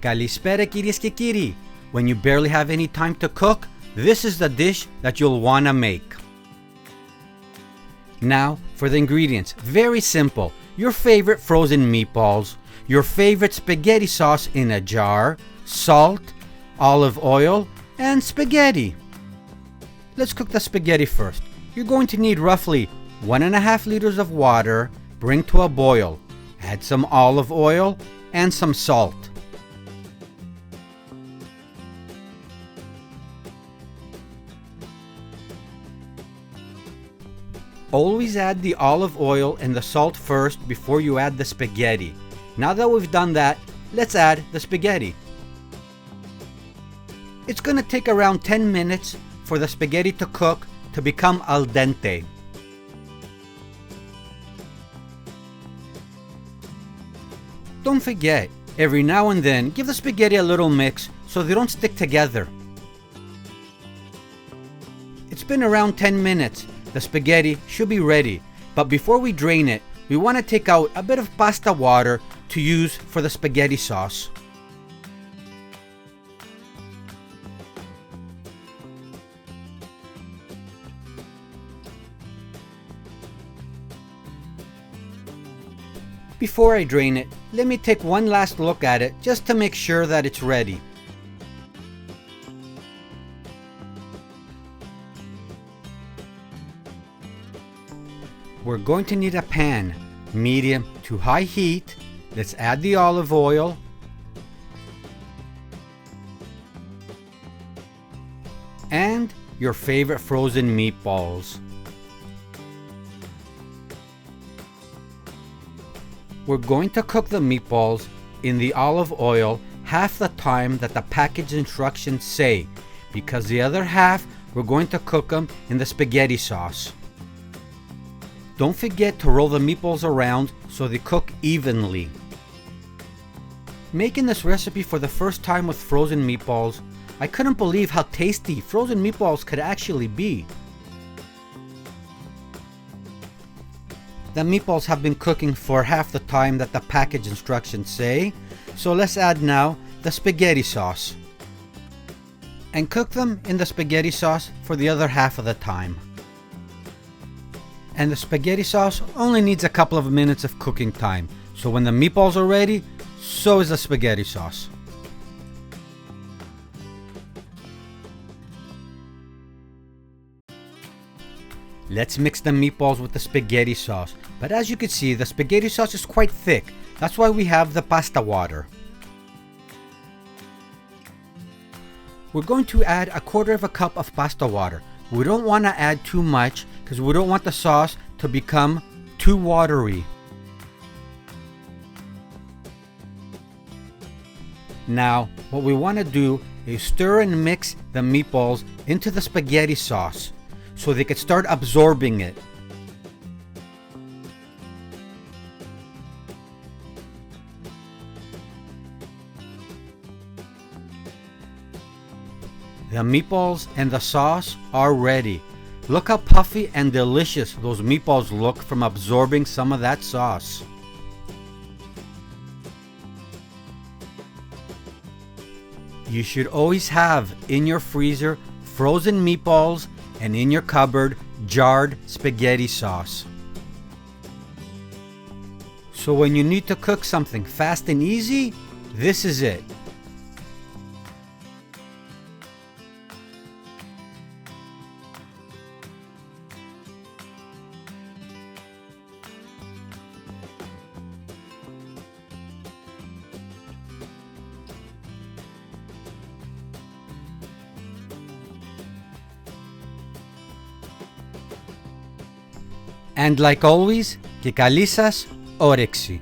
Kalispera κυρίες και κύριοι. When you barely have any time to cook, this is the dish that you'll wanna make. Now for the ingredients. Very simple. Your favorite frozen meatballs, your favorite spaghetti sauce in a jar, salt, olive oil, and spaghetti. Let's cook the spaghetti first. You're going to need roughly 1.5 liters of water. Bring to a boil. Add some olive oil and some salt. Always add the olive oil and the salt first before you add the spaghetti. Now that we've done that, let's add the spaghetti. It's going to take around 10 minutes for the spaghetti to cook to become al dente. Don't forget, every now and then, give the spaghetti a little mix so they don't stick together. It's been around 10 minutes. The spaghetti should be ready, but before we drain it, we want to take out a bit of pasta water to use for the spaghetti sauce. Before I drain it, let me take one last look at it just to make sure that it's ready. We're going to need a pan, medium to high heat. Let's add the olive oil. And your favorite frozen meatballs. We're going to cook the meatballs in the olive oil half the time that the package instructions say, because the other half we're going to cook them in the spaghetti sauce. Don't forget to roll the meatballs around so they cook evenly. Making this recipe for the first time with frozen meatballs, I couldn't believe how tasty frozen meatballs could actually be. The meatballs have been cooking for half the time that the package instructions say, so let's add now the spaghetti sauce. And cook them in the spaghetti sauce for the other half of the time. And the spaghetti sauce only needs a couple of minutes of cooking time, so when the meatballs are ready, so is the spaghetti sauce. Let's mix the meatballs with the spaghetti sauce, but as you can see, the spaghetti sauce is quite thick. That's why we have the pasta water. We're going to add 1/4 cup of pasta water. We don't want to add too much because we don't want the sauce to become too watery. Now, what we want to do is stir and mix the meatballs into the spaghetti sauce so they can start absorbing it. The meatballs and the sauce are ready. Look how puffy and delicious those meatballs look from absorbing some of that sauce. You should always have in your freezer frozen meatballs and in your cupboard jarred spaghetti sauce. So when you need to cook something fast and easy, this is it. And like always, και καλή σας όρεξη.